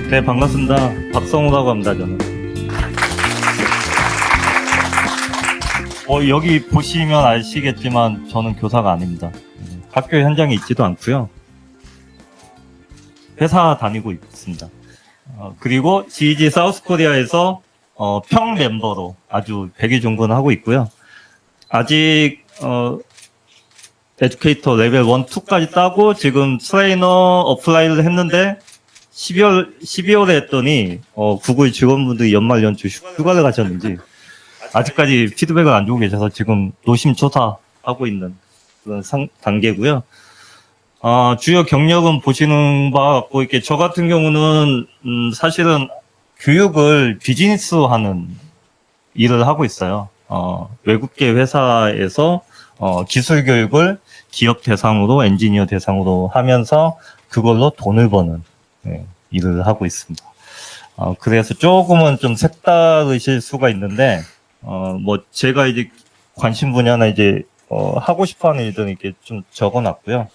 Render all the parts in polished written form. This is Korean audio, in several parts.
네, 반갑습니다. 박성우라고 합니다, 저는. 여기 보시면 아시겠지만 저는 교사가 아닙니다. 학교 현장에 있지도 않고요. 회사 다니고 있습니다. 그리고 GEG 사우스코리아에서 평 멤버로 아주 백의종군하고 있고요. 아직 에듀케이터 레벨 1, 2까지 따고 지금 트레이너 어플라이를 했는데 12월에 했더니 구글 직원분들이 연말 연초 휴가를 가셨는지 아직까지 피드백을 안 주고 계셔서 지금 노심초사하고 있는 그런 단계고요. 주요 경력은 보시는 바와 같고, 이렇게 저 같은 경우는 사실은 교육을 비즈니스화하는 일을 하고 있어요. 외국계 회사에서 기술 교육을 기업 대상으로, 엔지니어 대상으로 하면서 그걸로 돈을 버는 일을 하고 있습니다. 그래서 조금은 좀 색다르실 수가 있는데, 제가 이제 관심 분야나 이제 하고 싶어 하는 일들은 이렇게 좀 적어 놨고요.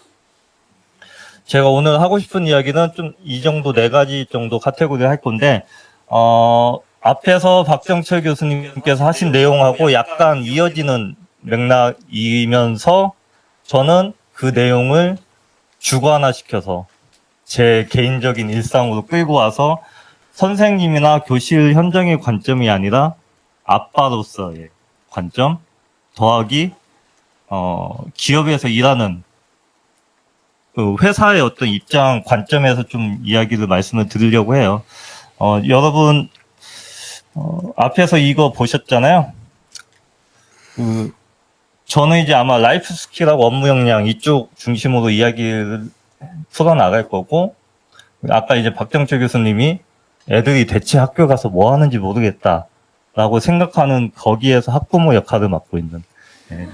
제가 오늘 하고 싶은 이야기는 좀 이 정도 4가지 정도 카테고리 할 건데, 앞에서 박정철 교수님께서 하신 내용하고 약간 이어지는 맥락이면서 저는 그 내용을 주관화시켜서 제 개인적인 일상으로 끌고 와서 선생님이나 교실 현장의 관점이 아니라 아빠로서의 관점 더하기 기업에서 일하는 그 회사의 어떤 입장 관점에서 좀 이야기를 말씀을 드리려고 해요. 여러분 앞에서 이거 보셨잖아요. 저는 이제 아마 라이프 스킬하고 업무 역량 이쪽 중심으로 이야기를 풀어 나갈 거고, 아까 이제 박정철 교수님이 애들이 대체 학교 가서 뭐 하는지 모르겠다라고 생각하는 거기에서 학부모 역할을 맡고 있는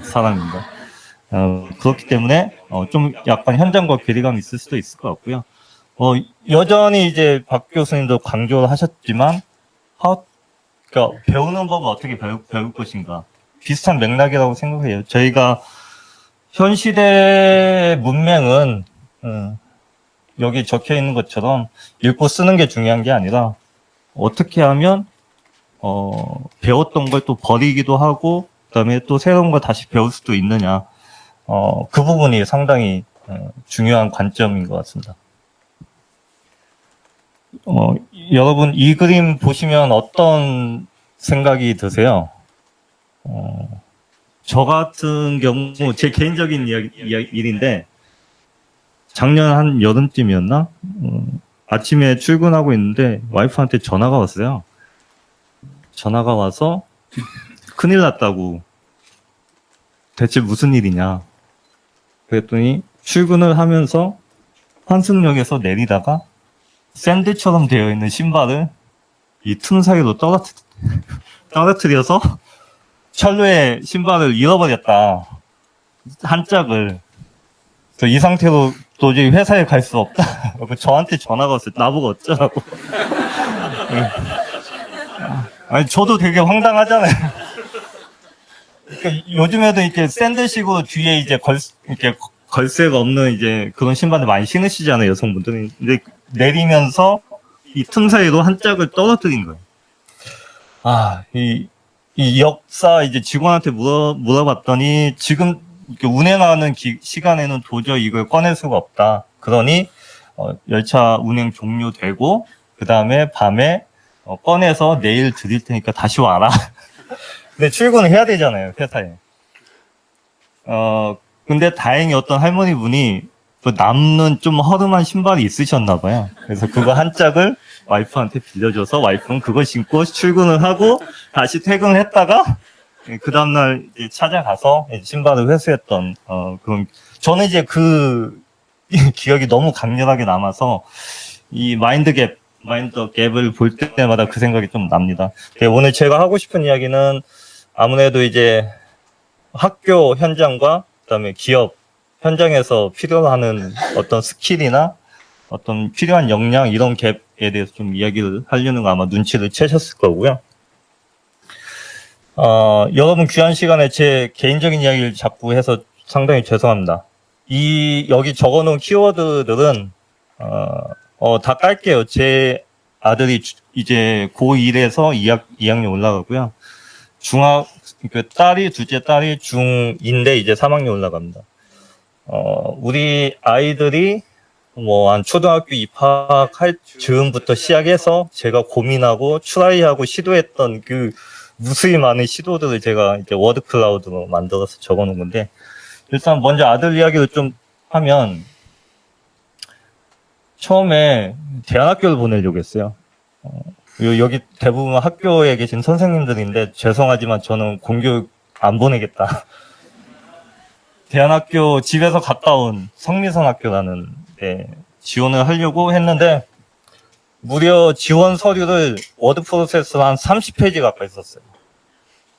사람입니다. 그렇기 때문에 좀 약간 현장과 괴리감이 있을 수도 있을 것 같고요. 여전히 이제 박 교수님도 강조를 하셨지만, 그러니까 배우는 법은 어떻게 배울 것인가 비슷한 맥락이라고 생각해요. 저희가 현 시대의 문맹은 여기 적혀 있는 것처럼 읽고 쓰는 게 중요한 게 아니라 어떻게 하면 배웠던 걸 또 버리기도 하고 그다음에 또 새로운 걸 다시 배울 수도 있느냐, 그 부분이 상당히 중요한 관점인 것 같습니다. 여러분 이 그림 보시면 어떤 생각이 드세요? 저 같은 경우 제 개인적인 일인데, 작년 한 여름쯤이었나? 아침에 출근하고 있는데 와이프한테 전화가 왔어요. 전화가 와서 큰일 났다고. 대체 무슨 일이냐? 그랬더니 출근을 하면서 환승역에서 내리다가 샌드처럼 되어 있는 신발을 이 틈 사이로 떨어뜨려서 철로에 신발을 잃어버렸다. 한 짝을. 이 상태로 도저히 회사에 갈 수 없다. 저한테 전화가 왔어요. 나보고 어쩌라고. 아니, 저도 되게 황당하잖아요. 그러니까 요즘에도 이렇게 샌들식으로 뒤에 이제 이렇게 걸쇠가 없는 이제 그런 신발을 많이 신으시잖아요, 여성분들은. 근데 내리면서 이 틈 사이로 한 짝을 떨어뜨린 거예요. 이 역사 이제 직원한테 물어봤더니 지금 이렇게 운행하는 시간에는 도저히 이걸 꺼낼 수가 없다. 그러니 열차 운행 종료되고 그 다음에 밤에 꺼내서 내일 드릴 테니까 다시 와라. 근데 출근을 해야 되잖아요, 회사에. 근데 다행히 어떤 할머니 분이 그 남는 좀 허름한 신발이 있으셨나 봐요. 그래서 그거 한 짝을 와이프한테 빌려줘서 와이프는 그걸 신고 출근을 하고 다시 퇴근을 했다가 그 다음날 찾아가서 신발을 회수했던 그런, 저는 이제 그 기억이 너무 강렬하게 남아서 이 마인드 갭을 볼 때마다 그 생각이 좀 납니다. 오늘 제가 하고 싶은 이야기는 아무래도 이제 학교 현장과 그다음에 기업 현장에서 필요하는 어떤 스킬이나 어떤 필요한 역량 이런 갭에 대해서 좀 이야기를 하려는 거 아마 눈치를 채셨을 거고요. 여러분 귀한 시간에 제 개인적인 이야기를 자꾸 해서 상당히 죄송합니다. 여기 적어놓은 키워드들은 다 깔게요. 제 아들이 이제 고1에서 2학년 올라가고요. 둘째 딸이 중2인데 이제 3학년 올라갑니다. 우리 아이들이 뭐 한 초등학교 입학할 즈음부터 시작해서 제가 고민하고 트라이하고 시도했던 그 무수히 많은 시도들을 제가 이제 워드 클라우드로 만들어서 적어 놓은 건데, 일단 먼저 아들 이야기를 좀 하면, 처음에 대안학교를 보내려고 했어요. 여기 대부분 학교에 계신 선생님들인데 죄송하지만 저는 공교육 안 보내겠다. 대안학교 집에서 가까운 성미선 학교라는 데 지원을 하려고 했는데, 무려 지원 서류를 워드 프로세스로 한 30페이지 가까이 썼어요.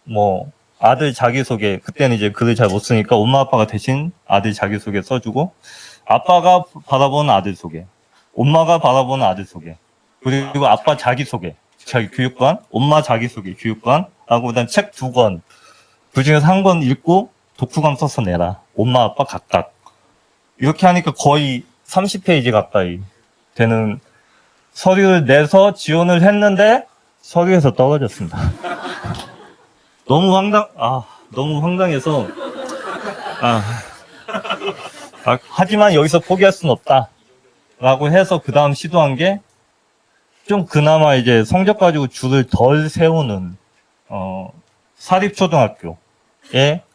뭐 아들 자기소개, 그때는 이제 글을 잘 못 쓰니까 엄마 아빠가 대신 아들 자기소개 써주고, 아빠가 바라보는 아들 소개, 엄마가 바라보는 아들 소개, 그리고 아빠 자기소개, 자기 교육관, 엄마 자기소개, 교육관 하고 그다음 책 2권, 그중에서 한 권 읽고 독후감 써서 내라. 엄마 아빠 각각. 이렇게 하니까 거의 30페이지 가까이 되는 서류를 내서 지원을 했는데 서류에서 떨어졌습니다. 너무 황당해서, 하지만 여기서 포기할 수는 없다 라고 해서 그 다음 시도한 게, 좀 그나마 이제 성적 가지고 줄을 덜 세우는 사립초등학교에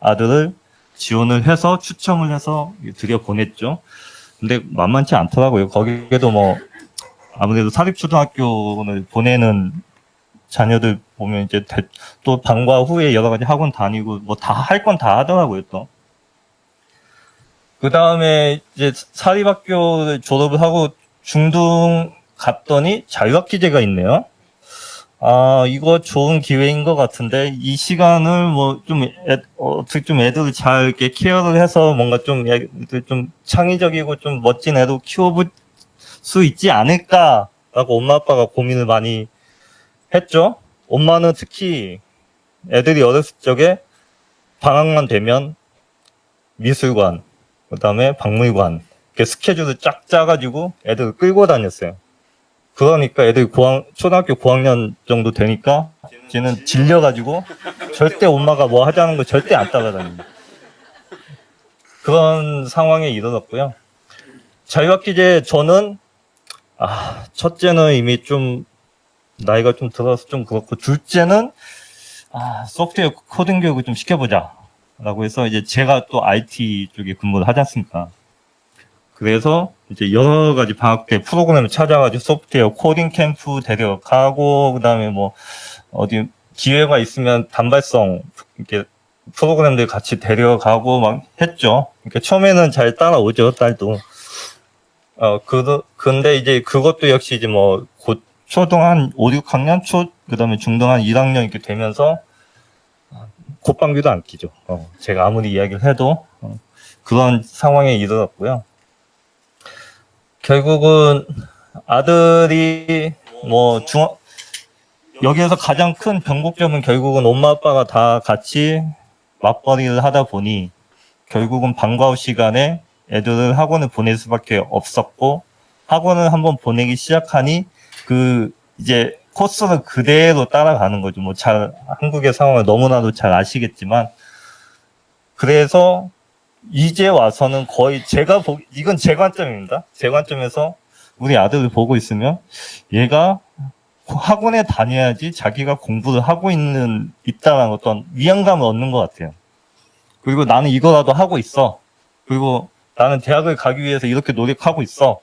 아들을 지원을 해서 추첨을 해서 들여보냈죠. 근데 만만치 않더라고요. 거기에도 뭐 아무래도 사립초등학교를 보내는 자녀들 보면 이제 또 방과 후에 여러 가지 학원 다니고 뭐 다 할 건 다 하더라고요. 또 그 다음에 이제 사립학교를 졸업을 하고 중등 갔더니 자유학기제가 있네요. 이거 좋은 기회인 것 같은데, 이 시간을 뭐 어떻게 좀 애들을 잘 이렇게 케어를 해서 뭔가 좀 창의적이고 좀 멋진 애도 키워볼 수 있지 않을까라고 엄마 아빠가 고민을 많이 했죠. 엄마는 특히 애들이 어렸을 적에 방학만 되면 미술관, 그 다음에 박물관, 이렇게 스케줄을 쫙 짜가지고 애들을 끌고 다녔어요. 그러니까 애들이 초등학교 고학년 정도 되니까 쟤는 질려가지고 절대 엄마가 뭐 하자는 거 절대 안 따라다닙니다. 그런 상황에 이르렀고요. 자유학기제 저는 첫째는 이미 좀 나이가 좀 들어서 좀 그렇고, 둘째는 소프트웨어 코딩 교육을 좀 시켜보자 라고 해서 이제 제가 또 IT 쪽에 근무를 하지 않습니까? 그래서 이제 여러 가지 방학 때 프로그램을 찾아가지고 소프트웨어 코딩 캠프 데려가고, 그 다음에 뭐 어디 기회가 있으면 단발성 이렇게 프로그램들 같이 데려가고 막 했죠. 그러니까 처음에는 잘 따라오죠, 딸도. 근데 이제 그것도 역시 이제 뭐 곧 초등 한 5, 6학년 그 다음에 중등 한 1학년 이렇게 되면서 콧방귀도 안 끼죠. 제가 아무리 이야기를 해도 그런 상황에 이르렀고요. 결국은 아들이 뭐 여기에서 가장 큰 변곡점은 결국은 엄마 아빠가 다 같이 맞벌이를 하다 보니 결국은 방과 후 시간에 애들을 학원을 보낼 수밖에 없었고, 학원을 한번 보내기 시작하니 이제 코스를 그대로 따라가는 거죠. 뭐 한국의 상황을 너무나도 잘 아시겠지만, 그래서 이제 와서는 거의 이건 제 관점입니다. 제 관점에서 우리 아들을 보고 있으면 얘가 학원에 다녀야지 자기가 공부를 하고 있다는 어떤 위안감을 얻는 것 같아요. 그리고 나는 이거라도 하고 있어. 그리고 나는 대학을 가기 위해서 이렇게 노력하고 있어.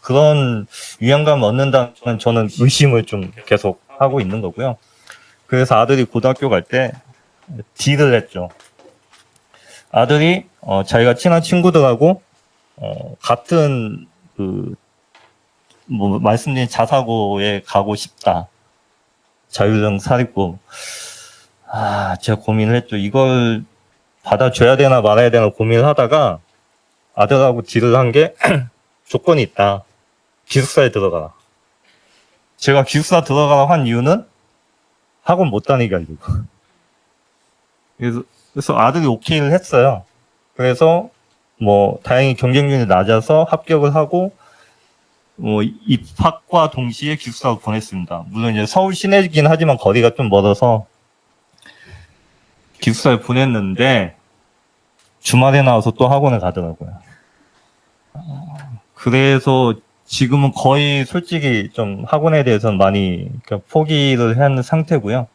그런 위안감을 얻는다는 저는 의심을 좀 계속 하고 있는 거고요. 그래서 아들이 고등학교 갈 때 딜을 했죠. 아들이 자기가 친한 친구들하고 같은 뭐 말씀드린 자사고에 가고 싶다. 자율형 사립고. 제가 고민을 했죠. 이걸 받아줘야 되나 말아야 되나 고민을 하다가 아들하고 딜을 한 게 조건이 있다. 기숙사에 들어가라. 제가 기숙사 들어가라고 한 이유는 학원 못 다니게 하려고. 그래서 아들이 오케이를 했어요. 그래서 뭐 다행히 경쟁률이 낮아서 합격을 하고 입학과 동시에 기숙사로 보냈습니다. 물론 이제 서울 시내이긴 하지만 거리가 좀 멀어서 기숙사에 보냈는데 주말에 나와서 또 학원을 가더라고요. 그래서 지금은 거의 솔직히 좀 학원에 대해서는 많이 포기를 한 상태고요.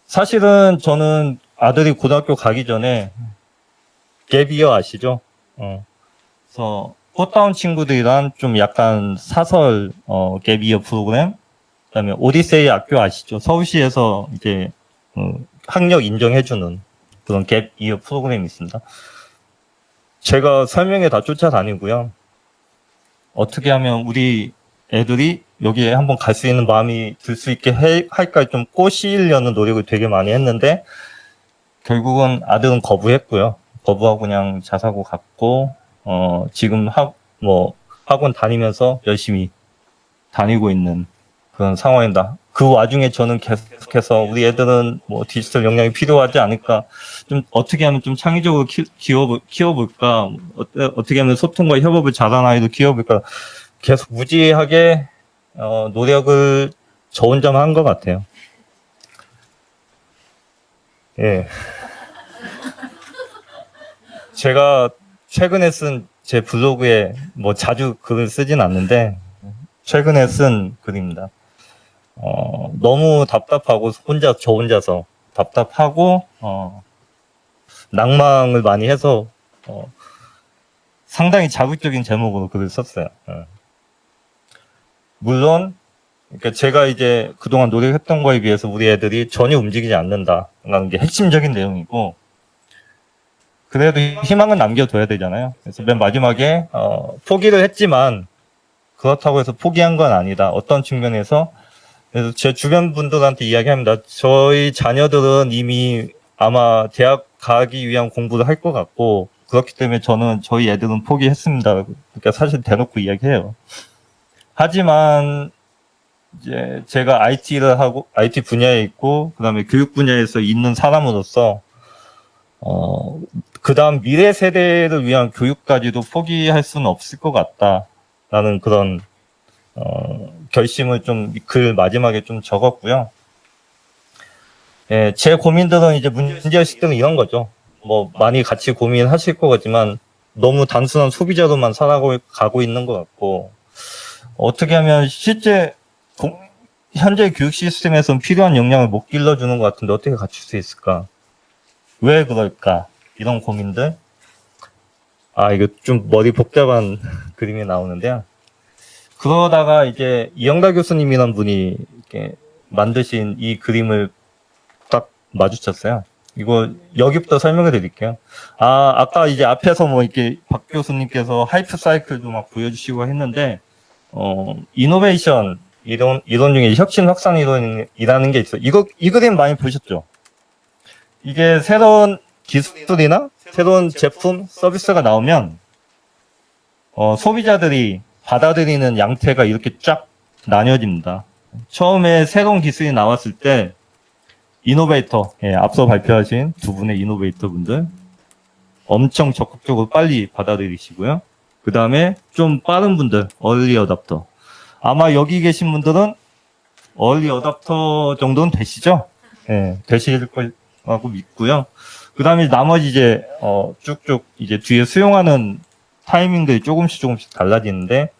사실은 저는 아들이 고등학교 가기 전에 갭이어 아시죠? 그래서 꽃다운 친구들이랑 좀 약간 사설 갭이어 프로그램, 그다음에 오디세이 학교 아시죠? 서울시에서 이제 학력 인정해주는 그런 갭이어 프로그램이 있습니다. 제가 설명에 다 쫓아다니고요. 어떻게 하면 우리 애들이 여기에 한번 갈 수 있는 마음이 들 수 있게 할까 좀 꼬시려는 노력을 되게 많이 했는데 결국은 아들은 거부했고요. 거부하고 그냥 자사고 갔고 지금 학원 다니면서 열심히 다니고 있는 그런 상황입니다. 그 와중에 저는 계속해서 우리 애들은 뭐 디지털 역량이 필요하지 않을까, 좀 어떻게 하면 좀 창의적으로 키워볼까, 어떻게 하면 소통과 협업을 잘하는 아이도 키워볼까, 계속 무지하게 노력을 저 혼자만 한 것 같아요. 예. 제가 최근에 쓴 제 블로그에 뭐 자주 글을 쓰진 않는데 최근에 쓴 글입니다. 너무 답답하고 저 혼자서 답답하고 낭망을 많이 해서 상당히 자극적인 제목으로 글을 썼어요. 물론 그러니까 제가 이제 그동안 노력했던 거에 비해서 우리 애들이 전혀 움직이지 않는다라는 게 핵심적인 내용이고, 그래도 희망은 남겨둬야 되잖아요. 그래서 맨 마지막에 포기를 했지만 그렇다고 해서 포기한 건 아니다. 어떤 측면에서, 그래서 제 주변 분들한테 이야기합니다. 저희 자녀들은 이미 아마 대학 가기 위한 공부를 할 것 같고, 그렇기 때문에 저는 저희 애들은 포기했습니다. 그러니까 사실 대놓고 이야기해요. 하지만 이제 제가 IT를 하고 IT 분야에 있고 그다음에 교육 분야에서 있는 사람으로서 그다음 미래 세대를 위한 교육까지도 포기할 수는 없을 것 같다라는 그런 결심을 좀 글 마지막에 좀 적었고요. 예, 제 고민들은 이제 문제의식들은 이런 거죠. 뭐 많이 같이 고민하실 거겠지만 너무 단순한 소비자로만 살아가고 있는 것 같고, 어떻게 하면 실제 현재 교육 시스템에서는 필요한 역량을 못 길러주는 것 같은데 어떻게 갖출 수 있을까? 왜 그럴까? 이런 고민들. 이거 좀 머리 복잡한 그림이 나오는데요. 그러다가 이제 이영달 교수님이란 분이 이렇게 만드신 이 그림을 딱 마주쳤어요. 이거 여기부터 설명해 드릴게요. 아까 이제 앞에서 뭐 이렇게 박 교수님께서 하이프 사이클도 막 보여주시고 했는데, 이노베이션 이론 중에 혁신 확산 이론이라는 게 있어요. 이 그림 많이 보셨죠? 이게 새로운 기술이나 새로운 제품, 서비스가 나오면, 소비자들이 받아들이는 양태가 이렇게 쫙 나뉘어집니다. 처음에 새로운 기술이 나왔을 때, 이노베이터, 앞서 발표하신 두 분의 이노베이터 분들, 엄청 적극적으로 빨리 받아들이시고요. 그 다음에 좀 빠른 분들, 얼리 어답터. 아마 여기 계신 분들은 얼리 어답터 정도는 되시죠? 되실 거라고 믿고요. 그 다음에 나머지 이제, 쭉쭉 이제 뒤에 수용하는 타이밍들이 조금씩 달라지는데,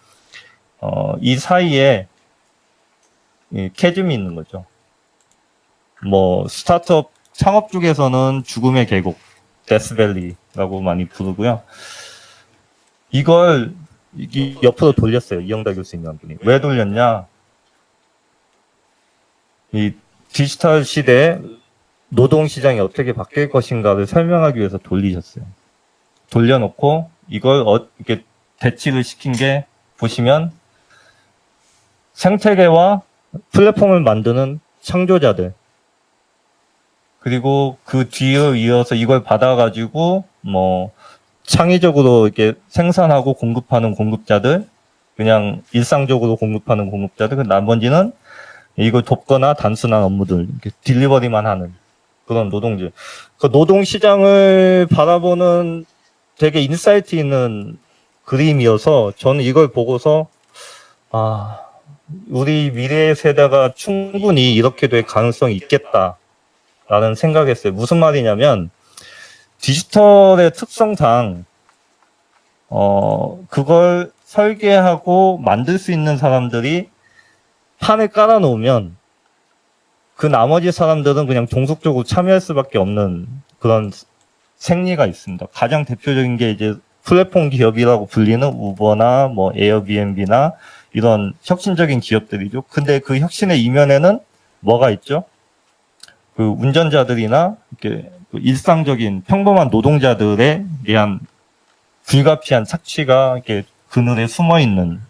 이 사이에 이 캐즘이 있는 거죠. 뭐, 스타트업 창업 쪽에서는 죽음의 계곡, 데스밸리라고 많이 부르고요. 이걸 옆으로 돌렸어요. 이영달 교수님 한 분이. 왜 돌렸냐? 이 디지털 시대에 노동시장이 어떻게 바뀔 것인가를 설명하기 위해서 돌리셨어요. 돌려놓고 이걸 이렇게 대치를 시킨 게 보시면 생태계와 플랫폼을 만드는 창조자들, 그리고 그 뒤에 이어서 이걸 받아가지고 뭐 창의적으로 이렇게 생산하고 공급하는 공급자들, 그냥 일상적으로 공급하는 공급자들, 그 나머지는 이걸 돕거나 단순한 업무들, 이렇게 딜리버리만 하는 그런 노동질. 그 노동시장을 바라보는 되게 인사이트 있는 그림이어서 저는 이걸 보고서 우리 미래 세대가 충분히 이렇게 될 가능성이 있겠다라는 생각했어요. 무슨 말이냐면, 디지털의 특성상, 그걸 설계하고 만들 수 있는 사람들이 판을 깔아놓으면, 그 나머지 사람들은 그냥 종속적으로 참여할 수밖에 없는 그런 생리가 있습니다. 가장 대표적인 게 이제 플랫폼 기업이라고 불리는 우버나 뭐 에어비앤비나 이런 혁신적인 기업들이죠. 근데 그 혁신의 이면에는 뭐가 있죠? 그 운전자들이나 이렇게 일상적인 평범한 노동자들에 대한 불가피한 착취가 이렇게 그늘에 숨어 있는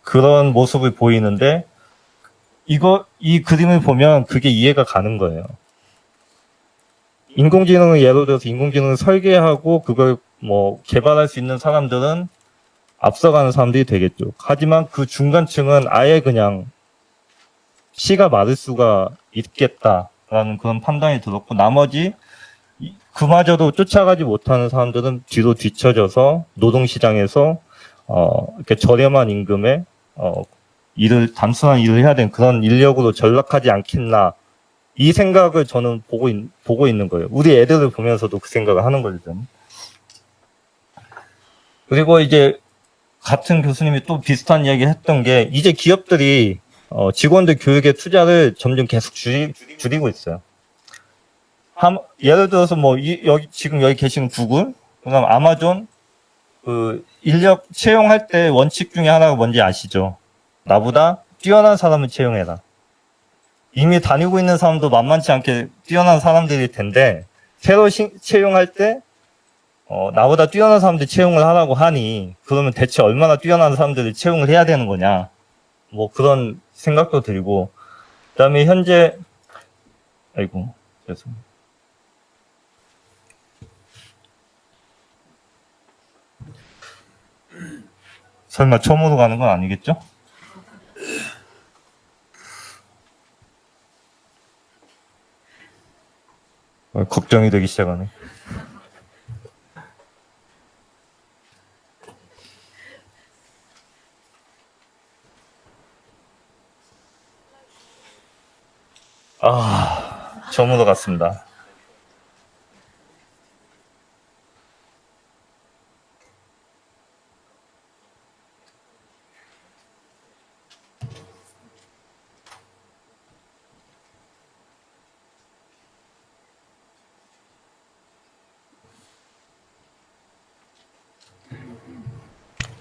그런 모습을 보이는데, 이 그림을 보면 그게 이해가 가는 거예요. 인공지능을 예로 들어서 인공지능을 설계하고 그걸 뭐 개발할 수 있는 사람들은 앞서가는 사람들이 되겠죠. 하지만 그 중간층은 아예 그냥 씨가 마를 수가 있겠다라는 그런 판단이 들었고, 나머지 그마저도 쫓아가지 못하는 사람들은 뒤로 뒤처져서 노동시장에서 이렇게 저렴한 임금에 단순한 일을 해야 되는 그런 인력으로 전락하지 않겠나, 이 생각을 저는 보고 있는 거예요. 우리 애들을 보면서도 그 생각을 하는 거죠, 저는. 그리고 이제 같은 교수님이 또 비슷한 이야기 했던 게, 이제 기업들이 직원들 교육에 투자를 점점 계속 줄이고 있어요. 예를 들어서 뭐 지금 여기 계신 구글, 그다음 아마존, 그 인력 채용할 때 원칙 중에 하나가 뭔지 아시죠? 나보다 뛰어난 사람을 채용해라. 이미 다니고 있는 사람도 만만치 않게 뛰어난 사람들일 텐데, 새로 채용할 때 나보다 뛰어난 사람들 채용을 하라고 하니, 그러면 대체 얼마나 뛰어난 사람들을 채용을 해야 되는 거냐, 뭐 그런 생각도 들고, 그다음에 현재 죄송합니다. 설마 처음으로 가는 건 아니겠죠? 걱정이 되기 시작하네. 처음으로 갔습니다.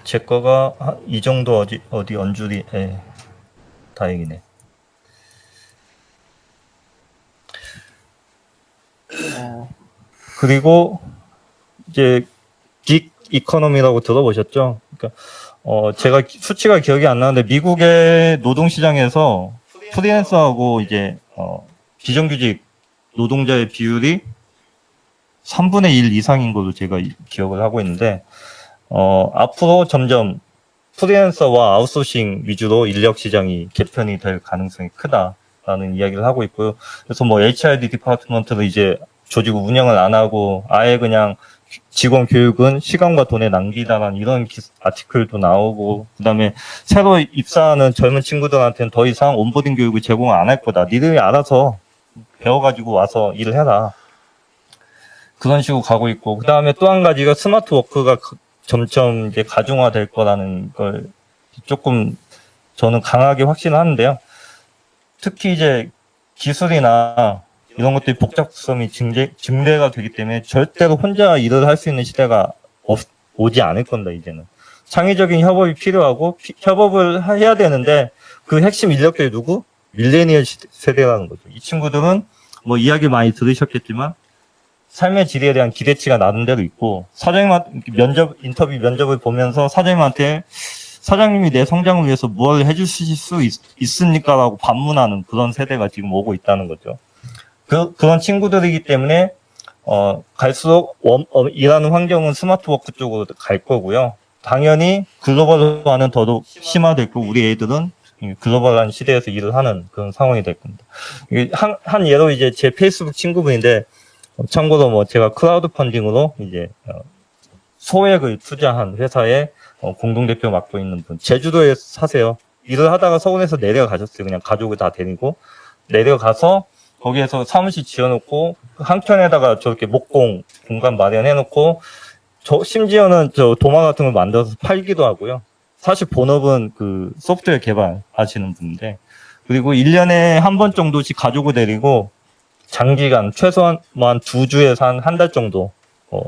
제 거가 이 정도 어디 언줄이, 다행이네. 그리고 이제 긱 이코노미라고 들어보셨죠? 그러니까 제가 수치가 기억이 안 나는데, 미국의 노동시장에서 프리랜서하고 이제 비정규직 노동자의 비율이 3분의 1 이상인 걸로 제가 기억을 하고 있는데, 앞으로 점점 프리랜서와 아웃소싱 위주로 인력 시장이 개편이 될 가능성이 크다라는 이야기를 하고 있고요. 그래서 뭐 HRD 디파트먼트를 이제 조직 운영을 안 하고 아예 그냥 직원 교육은 시간과 돈의 낭비다라는 이런 아티클도 나오고, 그다음에 새로 입사하는 젊은 친구들한테는 더 이상 온보딩 교육을 제공 안 할 거다. 니들이 알아서 배워가지고 와서 일을 해라. 그런 식으로 가고 있고, 그다음에 또 한 가지가 스마트 워크가 점점 이제 가중화될 거라는 걸 조금 저는 강하게 확신하는데요. 특히 이제 기술이나 이런 것들이 복잡성이 증대가 되기 때문에 절대로 혼자 일을 할 수 있는 시대가 오지 않을 겁니다, 이제는. 창의적인 협업이 필요하고, 협업을 해야 되는데, 그 핵심 인력들이 누구? 밀레니얼 세대라는 거죠. 이 친구들은 뭐 이야기 많이 들으셨겠지만, 삶의 질에 대한 기대치가 나름대로 있고, 인터뷰 면접을 보면서 사장님이 내 성장을 위해서 뭘 해주실 수 있습니까? 라고 반문하는 그런 세대가 지금 오고 있다는 거죠. 그런 친구들이기 때문에, 갈수록 일하는 환경은 스마트워크 쪽으로 갈 거고요. 당연히 글로벌화는 더더욱 심화될 거고, 우리 애들은 글로벌한 시대에서 일을 하는 그런 상황이 될 겁니다. 한 예로 이제 제 페이스북 친구분인데, 참고로 뭐 제가 클라우드 펀딩으로 이제 소액을 투자한 회사의 공동대표 맡고 있는 분. 제주도에 사세요. 일을 하다가 서울에서 내려가셨어요. 그냥 가족을 다 데리고 내려가서 거기에서 사무실 지어놓고 한켠에다가 저렇게 목공 공간 마련해놓고 심지어는 도마 같은 걸 만들어서 팔기도 하고요. 사실 본업은 그 소프트웨어 개발 하시는 분인데, 그리고 1년에 한 번 정도씩 가족을 데리고 장기간 최소한 2주에서 한 달 정도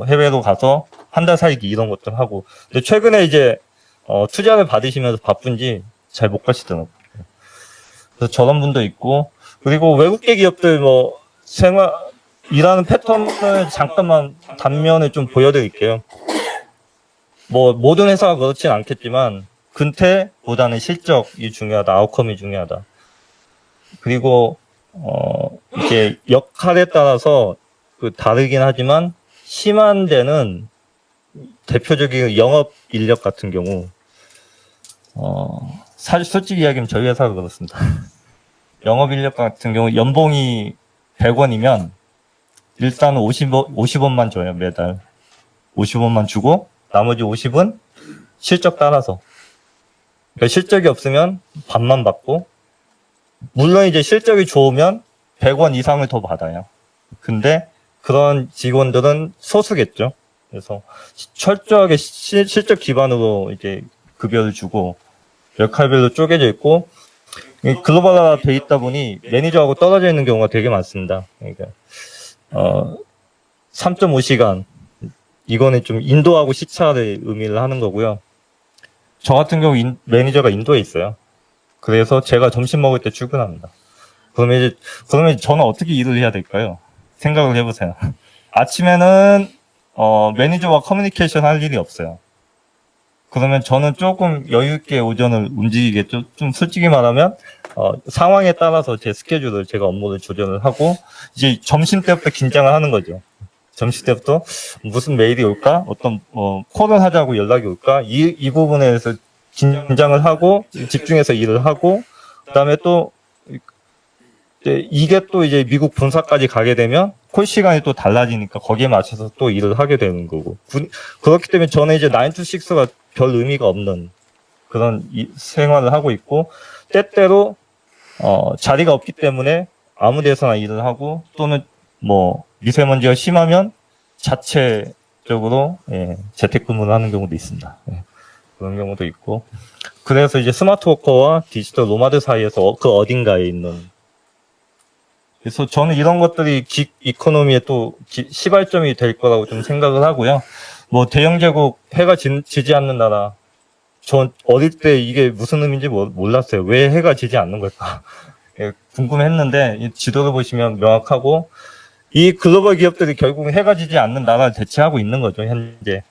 해외로 가서 한 달 살기 이런 것들 하고. 근데 최근에 이제 투자를 받으시면서 바쁜지 잘 못 가시더라고요. 그래서 저런 분도 있고, 그리고 외국계 기업들 일하는 패턴을 잠깐만 단면을 좀 보여드릴게요. 모든 회사가 그렇진 않겠지만, 근태보다는 실적이 중요하다, 아웃컴이 중요하다. 그리고, 이게 역할에 따라서 다르긴 하지만, 심한 데는 대표적인 영업 인력 같은 경우, 사실 솔직히 이야기하면 저희 회사가 그렇습니다. 영업 인력 같은 경우 연봉이 100원이면 일단은 50원만 줘요, 매달. 50원만 주고 나머지 50은 실적 따라서. 그러니까 실적이 없으면 반만 받고, 물론 이제 실적이 좋으면 100원 이상을 더 받아요. 근데 그런 직원들은 소수겠죠. 그래서 철저하게 실적 기반으로 이제 급여를 주고 역할별로 쪼개져 있고, 글로벌화가 돼 있다 보니 매니저하고 떨어져 있는 경우가 되게 많습니다. 그러니까 3.5시간 이거는 좀 인도하고 시차를 의미를 하는 거고요. 저 같은 경우 매니저가 인도에 있어요. 그래서 제가 점심 먹을 때 출근합니다. 그러면 저는 어떻게 일을 해야 될까요? 생각을 해보세요. 아침에는 매니저와 커뮤니케이션 할 일이 없어요. 그러면 저는 조금 여유있게 오전을 움직이겠죠. 좀 솔직히 말하면, 상황에 따라서 제 스케줄을 제가 업무를 조정을 하고, 이제 점심 때부터 긴장을 하는 거죠. 점심 때부터 무슨 메일이 올까? 어떤, 콜을 하자고 연락이 올까? 이 부분에 대해서 긴장을 하고, 집중해서 일을 하고, 그 다음에 또, 이게 또 이제 미국 본사까지 가게 되면 콜 시간이 또 달라지니까 거기에 맞춰서 또 일을 하게 되는 거고. 그렇기 때문에 저는 이제 9 to 6가 별 의미가 없는 그런 생활을 하고 있고, 때때로 자리가 없기 때문에 아무 데서나 일을 하고, 또는 미세먼지가 심하면 자체적으로 재택근무를 하는 경우도 있습니다. 그런 경우도 있고. 그래서 이제 스마트 워커와 디지털 노마드 사이에서 그 어딘가에 있는, 그래서 저는 이런 것들이 이코노미에 또 시발점이 될 거라고 좀 생각을 하고요. 대영 제국 해가 지지 않는 나라. 전 어릴 때 이게 무슨 의미인지 몰랐어요. 왜 해가 지지 않는 걸까? 궁금했는데 이 지도를 보시면 명확하고, 이 글로벌 기업들이 결국 해가 지지 않는 나라를 대체하고 있는 거죠, 현재.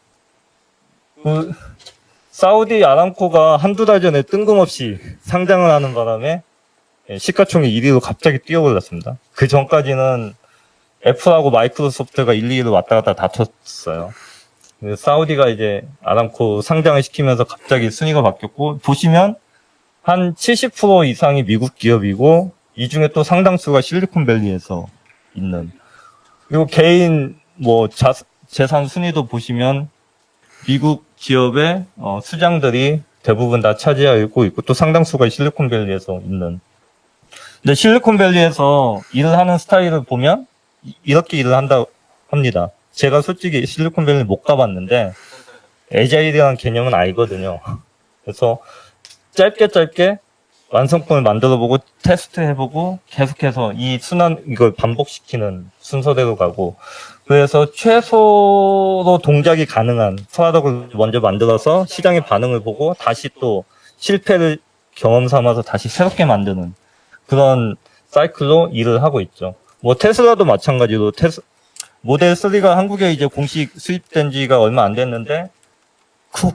사우디 아람코가 한두 달 전에 뜬금없이 상장을 하는 바람에 시가총액 1위로 갑자기 뛰어올랐습니다. 그 전까지는 애플하고 마이크로소프트가 1, 2위로 왔다 갔다 다퉜어요. 사우디가 이제 아람코 상장을 시키면서 갑자기 순위가 바뀌었고, 보시면 한 70% 이상이 미국 기업이고, 이 중에 또 상당수가 실리콘밸리에서 있는. 그리고 개인 재산 순위도 보시면 미국 기업의 수장들이 대부분 다 차지하고 있고, 또 상당수가 실리콘밸리에서 있는. 근데 실리콘밸리에서 일을 하는 스타일을 보면 이렇게 일을 합니다. 제가 솔직히 실리콘밸리 못 가봤는데 애자일이라는 개념은 알거든요. 그래서 짧게 완성품을 만들어보고 테스트해보고 계속해서 이걸 반복시키는 순서대로 가고, 그래서 최소로 동작이 가능한 프로덕트를 먼저 만들어서 시장의 반응을 보고 다시 또 실패를 경험 삼아서 다시 새롭게 만드는 그런 사이클로 일을 하고 있죠. 테슬라도 마찬가지로 모델 3가 한국에 이제 공식 수입된 지가 얼마 안 됐는데,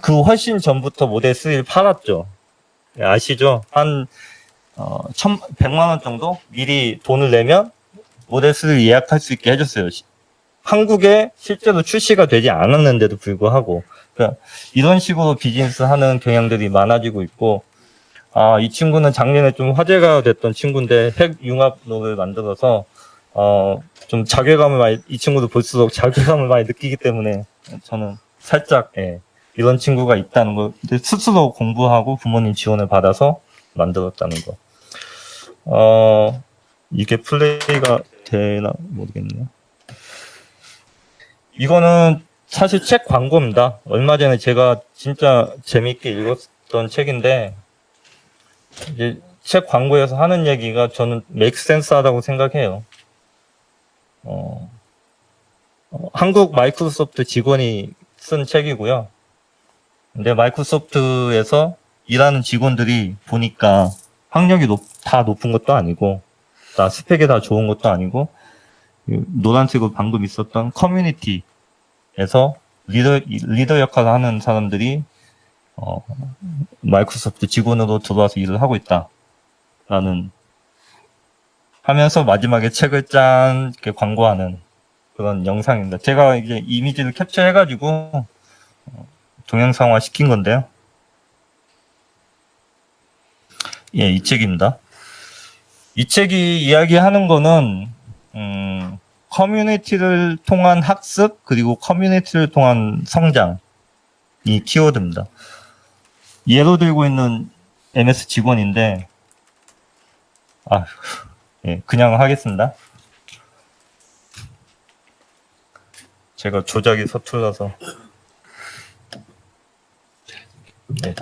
그 훨씬 전부터 모델 3를 팔았죠. 아시죠? 한 100만 원 정도 미리 돈을 내면 모델 3를 예약할 수 있게 해줬어요. 한국에 실제로 출시가 되지 않았는데도 불구하고. 그러니까 이런 식으로 비즈니스 하는 경향들이 많아지고 있고, 이 친구는 작년에 좀 화제가 됐던 친구인데 핵 융합로를 만들어서 좀 이 친구도 볼수록 자괴감을 많이 느끼기 때문에 저는 살짝, 예, 이런 친구가 있다는 거. 근데 스스로 공부하고 부모님 지원을 받아서 만들었다는 거. 이게 플레이가 되나 모르겠네요. 이거는 사실 책 광고입니다. 얼마 전에 제가 진짜 재밌게 읽었던 책인데, 이제 책 광고에서 하는 얘기가 저는 메이크 센스하다고 생각해요. 한국 마이크로소프트 직원이 쓴 책이고요. 근데 마이크로소프트에서 일하는 직원들이 보니까 학력이 다 높은 것도 아니고, 다 스펙이 다 좋은 것도 아니고, 노란색으로 방금 있었던 커뮤니티에서 리더 역할을 하는 사람들이 마이크로소프트 직원으로 들어와서 일을 하고 있다라는 하면서 마지막에 책을 짠 이렇게 광고하는 그런 영상입니다. 제가 이제 이미지를 캡처해가지고 동영상화 시킨 건데요. 예, 이 책입니다. 이 책이 이야기하는 거는 커뮤니티를 통한 학습 그리고 커뮤니티를 통한 성장이 키워드입니다. 예로 들고 있는 MS 직원인데 예, 그냥 하겠습니다. 제가 조작이 서툴러서 네.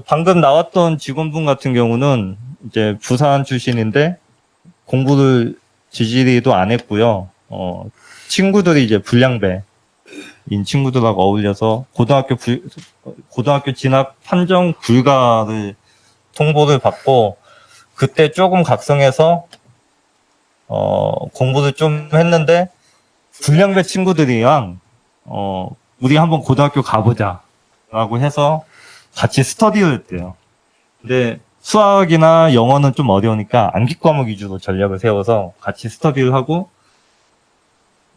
방금 나왔던 직원분 같은 경우는 이제 부산 출신인데 공부를 지지리도 안 했고요. 친구들이 이제 불량배인 친구들하고 어울려서 고등학교 진학 판정 불가를 통보를 받고 그때 조금 각성해서 공부를 좀 했는데 불량배 친구들이랑 우리 한번 고등학교 가보자라고 해서 같이 스터디를 했대요. 근데 수학이나 영어는 좀 어려우니까 암기 과목 위주로 전략을 세워서 같이 스터디를 하고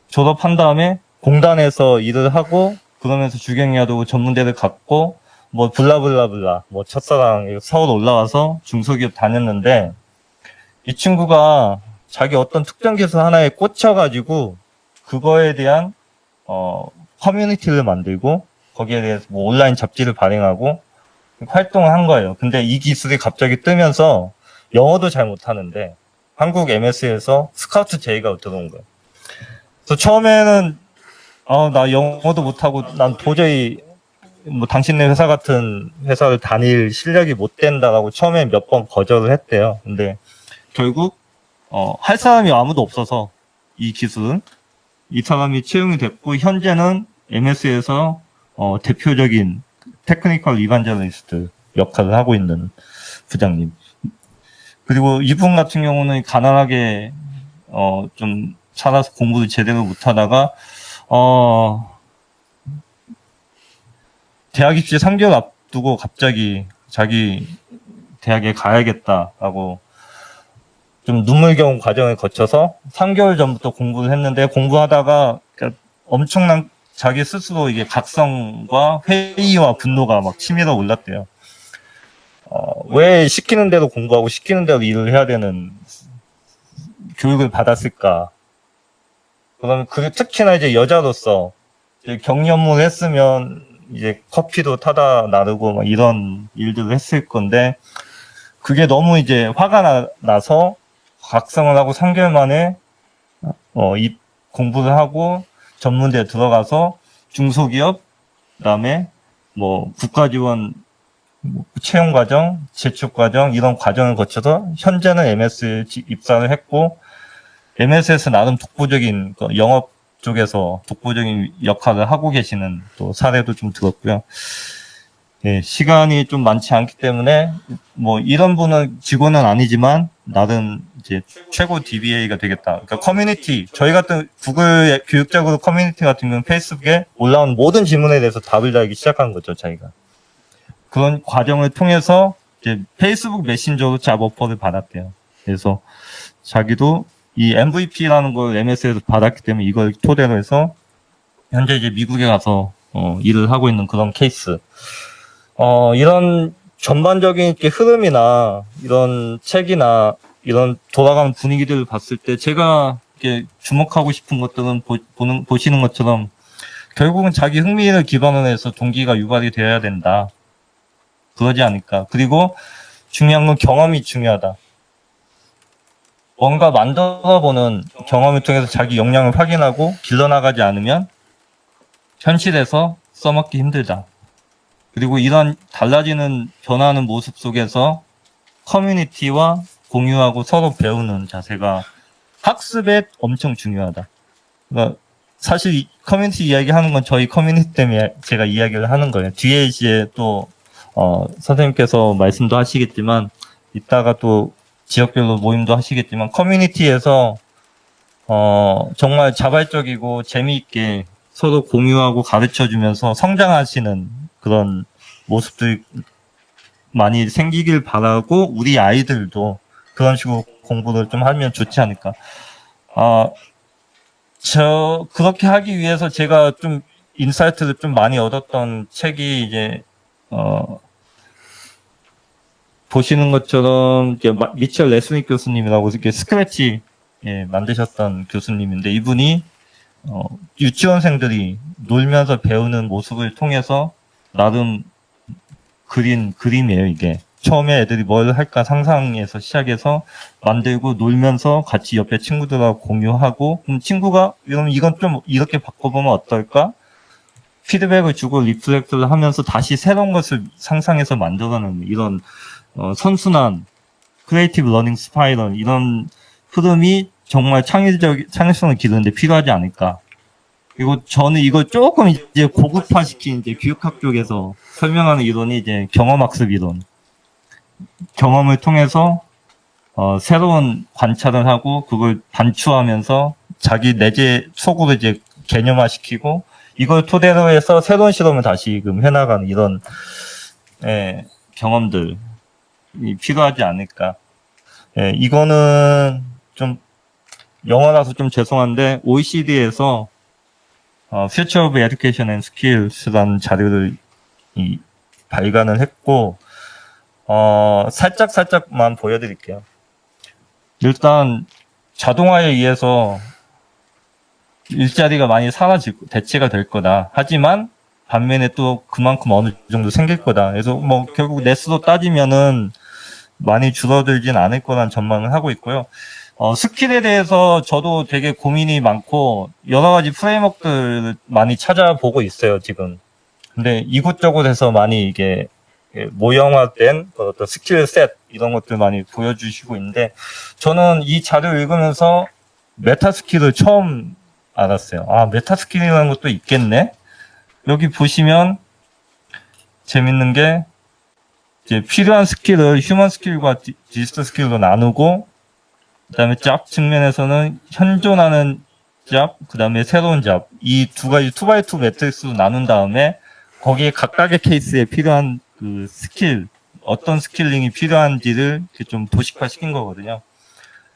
졸업한 다음에 공단에서 일을 하고 그러면서 주경야도 전문대를 갔고 뭐 블라블라블라 뭐 첫사랑 서울 올라와서 중소기업 다녔는데 이 친구가 자기 어떤 특정 기술 하나에 꽂혀가지고 그거에 대한 커뮤니티를 만들고 거기에 대해서 뭐 온라인 잡지를 발행하고 활동을 한 거예요. 근데 이 기술이 갑자기 뜨면서 영어도 잘 못하는데 한국 MS에서 스카우트 제의가 들어온 거예요. 그래서 처음에는 나 영어도 못하고 난 도저히 뭐 당신네 회사 같은 회사를 다닐 실력이 못 된다라고 처음에 몇 번 거절을 했대요. 근데 결국 할 사람이 아무도 없어서 이 기술은 이 사람이 채용이 됐고 현재는 MS에서 대표적인 테크니컬 이반젤리스트 역할을 하고 있는 부장님. 그리고 이분 같은 경우는 가난하게 좀 살아서 공부를 제대로 못하다가 대학 입시 3개월 앞두고 갑자기 자기 대학에 가야겠다라고 좀 눈물겨운 과정을 거쳐서 3개월 전부터 공부를 했는데 공부하다가 엄청난 자기 스스로 이게 각성과 회의와 분노가 막 치밀어 올랐대요. 왜 시키는 대로 공부하고 시키는 대로 일을 해야 되는 교육을 받았을까? 그러면 특히나 이제 여자로서 이제 경연을 했으면 이제 커피도 타다 나르고 막 이런 일들을 했을 건데 그게 너무 이제 화가 나서 각성을 하고 3개월 만에 이 공부를 하고 전문대에 들어가서 중소기업 그다음에 뭐 국가지원 채용 과정, 재축 과정 이런 과정을 거쳐서 현재는 MS 입사를 했고 MS에서 나름 독보적인 영업 쪽에서 독보적인 역할을 하고 계시는 또 사례도 좀 들었고요. 예, 시간이 좀 많지 않기 때문에 뭐 이런 분은 직원은 아니지만 나름 이제 최고 DBA가 되겠다. 그러니까 커뮤니티 저희 같은 구글 교육적으로 커뮤니티 같은 경우는 페이스북에 올라온 모든 질문에 대해서 답을 달기 시작한 거죠, 자기가. 그런 과정을 통해서 이제 페이스북 메신저로 잡 오퍼를 받았대요. 그래서 자기도 이 MVP라는 걸 MS에서 받았기 때문에 이걸 토대로 해서 현재 이제 미국에 가서 일을 하고 있는 그런 케이스. 이런 전반적인 흐름이나 이런 책이나 이런 돌아가는 분위기들을 봤을 때 제가 이렇게 주목하고 싶은 것들은 보시는 것처럼 결국은 자기 흥미를 기반으로 해서 동기가 유발이 되어야 된다. 그러지 않을까. 그리고 중요한 건 경험이 중요하다. 뭔가 만들어보는 경험을 통해서 자기 역량을 확인하고 길러나가지 않으면 현실에서 써먹기 힘들다. 그리고 이런 달라지는 변화하는 모습 속에서 커뮤니티와 공유하고 서로 배우는 자세가 학습에 엄청 중요하다. 그러니까 사실 커뮤니티 이야기하는 건 저희 커뮤니티 때문에 제가 이야기를 하는 거예요. 뒤에 이제 또 선생님께서 말씀도 하시겠지만 이따가 또 지역별로 모임도 하시겠지만 커뮤니티에서 정말 자발적이고 재미있게 서로 공유하고 가르쳐주면서 성장하시는 그런 모습들이 많이 생기길 바라고 우리 아이들도 그런 식으로 공부를 좀 하면 좋지 않을까. 그렇게 하기 위해서 제가 좀 인사이트를 좀 많이 얻었던 책이 이제 보시는 것처럼 미첼 레스닉 교수님이라고 이렇게 스크래치 만드셨던 교수님인데 이분이 유치원생들이 놀면서 배우는 모습을 통해서 나름 그린 그림이에요, 이게. 처음에 애들이 뭘 할까 상상해서 시작해서 만들고 놀면서 같이 옆에 친구들하고 공유하고, 그럼 친구가, 이건 좀 이렇게 바꿔보면 어떨까? 피드백을 주고 리플렉트를 하면서 다시 새로운 것을 상상해서 만들어내는 이런, 선순환, 크리에이티브 러닝 스파이럴, 이런 흐름이 정말 창의성을 기르는데 필요하지 않을까. 그리고 저는 이걸 조금 이제 고급화시킨 이제 교육학 쪽에서 설명하는 이론이 이제 경험학습 이론. 경험을 통해서 새로운 관찰을 하고 그걸 반추하면서 자기 내재 속으로 이제 개념화시키고 이걸 토대로 해서 새로운 실험을 다시금 해나가는 이런 경험들이 필요하지 않을까. 이거는 좀 영어라서 좀 죄송한데 OECD에서 Future of Education and Skills라는 자료를 발간을 했고 살짝만 보여드릴게요. 일단 자동화에 의해서 일자리가 많이 사라지고 대체가 될 거다. 하지만 반면에 또 그만큼 어느 정도 생길 거다. 그래서 뭐 결국 네스로 따지면은 많이 줄어들진 않을 거란 전망을 하고 있고요. 스킬에 대해서 저도 되게 고민이 많고 여러 가지 프레임워크들 많이 찾아보고 있어요, 지금. 근데 이곳저곳에서 많이 이게 모형화된 어떤 스킬 셋 이런 것들 많이 보여주시고 있는데 저는 이 자료를 읽으면서 메타 스킬을 처음 알았어요. 아, 메타 스킬이라는 것도 있겠네. 여기 보시면 재밌는 게 이제 필요한 스킬을 휴먼 스킬과 디지털 스킬로 나누고 그다음에 잡 측면에서는 현존하는 잡, 그다음에 새로운 잡 이 두 가지 2x2 매트릭스로 나눈 다음에 거기에 각각의 케이스에 필요한 그 스킬 어떤 스킬링이 필요한지를 좀 도식화시킨 거거든요.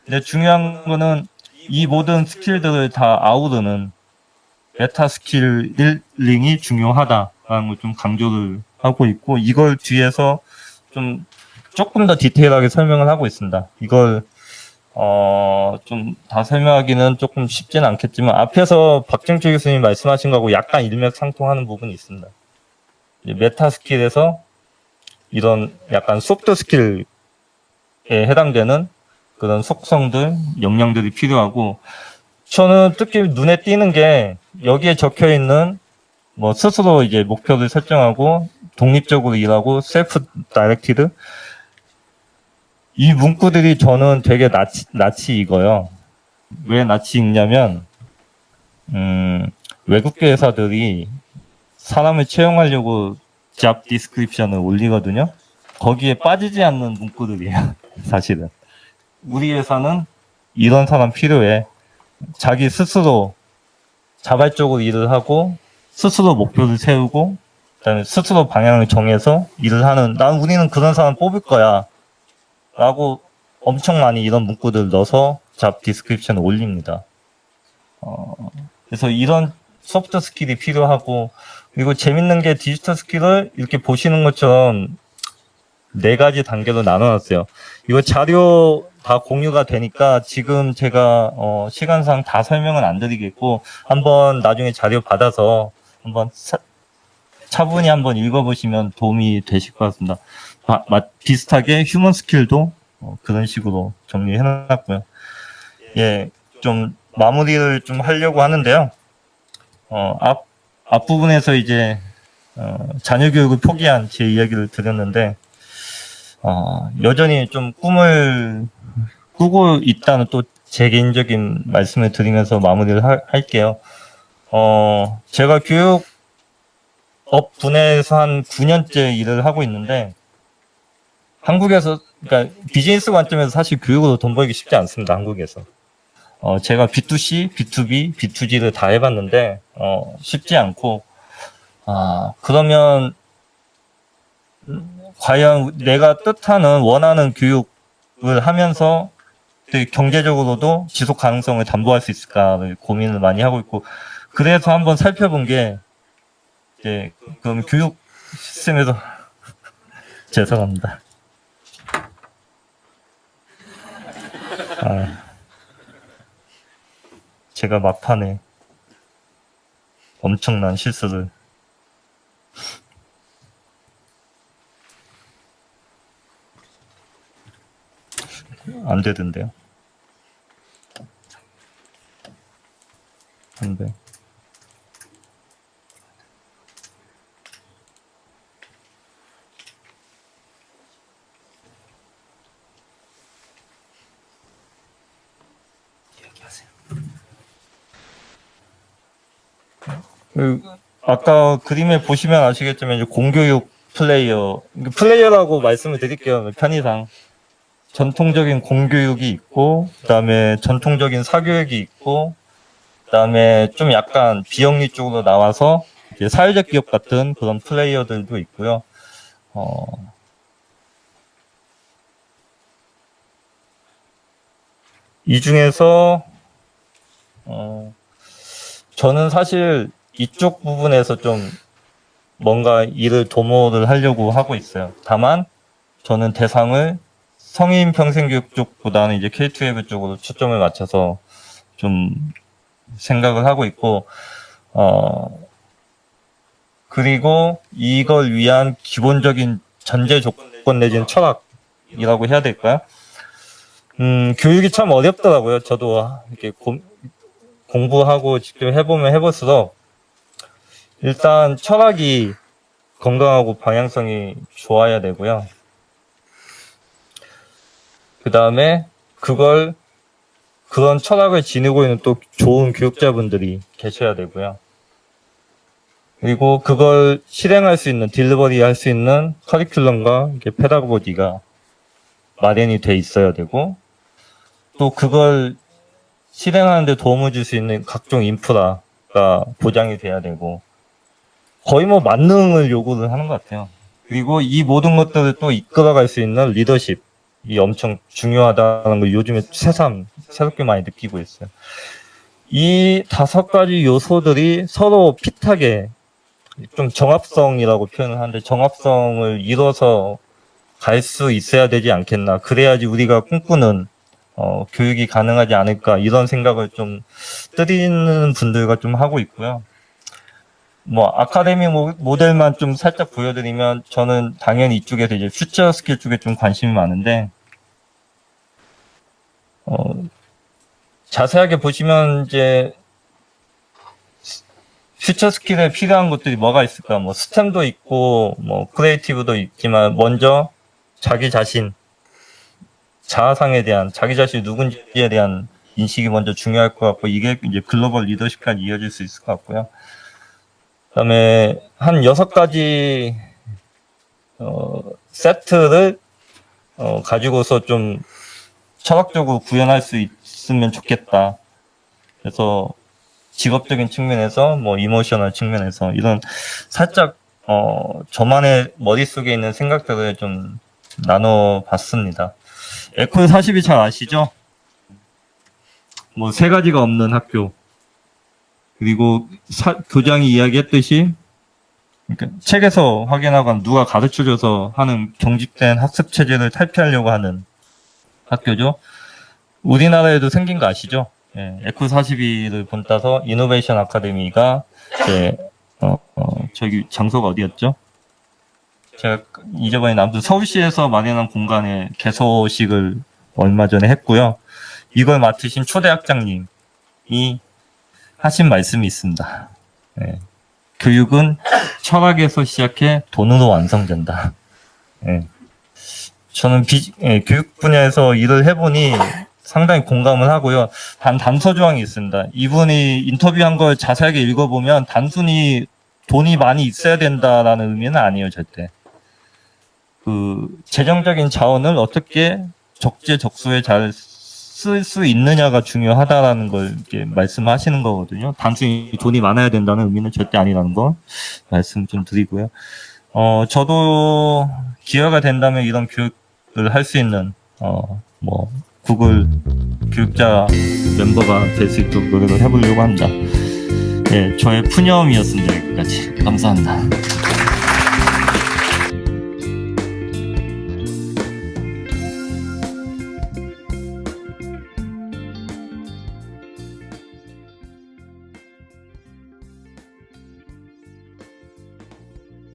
근데 중요한 거는 이 모든 스킬들을 다 아우르는 메타 스킬링이 중요하다라는 걸 좀 강조를 하고 있고 이걸 뒤에서 좀 조금 더 디테일하게 설명을 하고 있습니다. 이걸 좀 다 설명하기는 조금 쉽지는 않겠지만 앞에서 박정철 교수님 말씀하신 거하고 약간 일맥상통하는 부분이 있습니다. 메타 스킬에서 이런 약간 소프트 스킬에 해당되는 그런 속성들, 역량들이 필요하고 저는 특히 눈에 띄는 게 여기에 적혀 있는 뭐 스스로 이제 목표를 설정하고 독립적으로 일하고 셀프 다이렉티드 이 문구들이 저는 되게 낯이 익어요. 왜 낯이 익냐면 외국계 회사들이 사람을 채용하려고 잡 디스크립션을 올리거든요. 거기에 빠지지 않는 문구들이에요. 사실은. 우리 회사는 이런 사람 필요해. 자기 스스로 자발적으로 일을 하고 스스로 목표를 세우고 그다음에 스스로 방향을 정해서 일을 하는 우리는 그런 사람 뽑을 거야. 라고 엄청 많이 이런 문구들 넣어서 잡 디스크립션을 올립니다. 그래서 이런 소프트 스킬이 필요하고 그리고 재밌는 게 디지털 스킬을 이렇게 보시는 것처럼 4가지 단계로 나눠놨어요. 이거 자료 다 공유가 되니까 지금 제가 시간상 다 설명은 안 드리겠고 한번 나중에 자료 받아서 한번 차분히 한번 읽어보시면 도움이 되실 것 같습니다. 비슷하게 휴먼 스킬도 그런 식으로 정리해놨고요. 예, 좀 마무리를 좀 하려고 하는데요. 앞부분에서 이제 자녀 교육을 포기한 제 이야기를 드렸는데 여전히 좀 꿈을 꾸고 있다는 또 제 개인적인 말씀을 드리면서 마무리를 할게요. 제가 교육업 분야에서 한 9년째 일을 하고 있는데 한국에서 그러니까 비즈니스 관점에서 사실 교육으로 돈 벌기 쉽지 않습니다. 한국에서. 제가 B2C, B2B, B2G를 다 해봤는데 쉽지 않고 그러면 과연 내가 뜻하는 원하는 교육을 하면서 경제적으로도 지속 가능성을 담보할 수 있을까를 고민을 많이 하고 있고 그래서 한번 살펴본 게 이제 그럼 교육 시스템에서 죄송합니다. 제가 막판에 엄청난 실수를 안 되던데요. 근데 아까 그림에 보시면 아시겠지만 이제 공교육 플레이어라고 말씀을 드릴게요. 편의상 전통적인 공교육이 있고 그다음에 전통적인 사교육이 있고 그다음에 좀 약간 비영리 쪽으로 나와서 이제 사회적 기업 같은 그런 플레이어들도 있고요. 이 중에서 저는 사실 이쪽 부분에서 좀 뭔가 일을 도모를 하려고 하고 있어요. 다만 저는 대상을 성인 평생교육 쪽보다는 이제 K-12 쪽으로 초점을 맞춰서 좀 생각을 하고 있고 그리고 이걸 위한 기본적인 전제 조건 내지는 철학이라고 해야 될까요? 교육이 참 어렵더라고요. 저도 이렇게 공부하고 직접 해보면 해볼수록 일단 철학이 건강하고 방향성이 좋아야 되고요. 그 다음에 그런 철학을 지니고 있는 또 좋은 교육자분들이 계셔야 되고요. 그리고 그걸 실행할 수 있는, 딜리버리 할 수 있는 커리큘럼과 페다고기가 마련이 돼 있어야 되고, 또 그걸 실행하는 데 도움을 줄 수 있는 각종 인프라가 보장이 돼야 되고, 거의 뭐 만능을 요구를 하는 것 같아요. 그리고 이 모든 것들을 또 이끌어갈 수 있는 리더십이 엄청 중요하다는 걸 요즘에 새롭게 많이 느끼고 있어요. 이 5가지 요소들이 서로 핏하게 좀 정합성이라고 표현을 하는데 정합성을 이뤄서 갈 수 있어야 되지 않겠나. 그래야지 우리가 꿈꾸는 교육이 가능하지 않을까 이런 생각을 좀 드리는 분들과 좀 하고 있고요. 뭐 아카데미 모델만 좀 살짝 보여드리면 저는 당연히 이쪽에서 이제 퓨처 스킬 쪽에 좀 관심이 많은데 자세하게 보시면 이제 퓨처 스킬에 필요한 것들이 뭐가 있을까? 뭐 스템도 있고 뭐 크리에이티브도 있지만 먼저 자기 자신 자아상에 대한 자기 자신이 누군지에 대한 인식이 먼저 중요할 것 같고 이게 이제 글로벌 리더십까지 이어질 수 있을 것 같고요. 그다음에 한 6가지 세트를 가지고서 좀 철학적으로 구현할 수 있으면 좋겠다. 그래서 직업적인 측면에서 뭐 이모셔널 측면에서 이런 살짝 저만의 머릿속에 있는 생각들을 좀 나눠봤습니다. 에코 40이 잘 아시죠? 뭐 3가지가 없는 학교. 그리고 교장이 이야기했듯이 그러니까 책에서 확인하거나 누가 가르쳐줘서 하는 경직된 학습 체제를 탈피하려고 하는 학교죠. 우리나라에도 생긴 거 아시죠? 예, 에코 42를 본따서 이노베이션 아카데미가 이제 저기 장소가 어디였죠? 제가 잊어버린 아무튼 서울시에서 마련한 공간에 개소식을 얼마 전에 했고요. 이걸 맡으신 초대학장님이 하신 말씀이 있습니다. 예. 교육은 철학에서 시작해 돈으로 완성된다. 예. 저는 교육 분야에서 일을 해보니 상당히 공감을 하고요. 단서 조항이 있습니다. 이분이 인터뷰한 걸 자세하게 읽어보면 단순히 돈이 많이 있어야 된다라는 의미는 아니에요, 절대. 재정적인 자원을 어떻게 적재적소에 잘 쓸 수 있느냐가 중요하다라는 걸 이렇게 말씀하시는 거거든요. 단순히 돈이 많아야 된다는 의미는 절대 아니라는 거 말씀 좀 드리고요. 저도 기회가 된다면 이런 교육을 할 수 있는 구글 교육자 멤버가 될 수 있도록 노력을 해보려고 합니다. 예, 저의 푸념이었습니다. 여기까지. 감사합니다.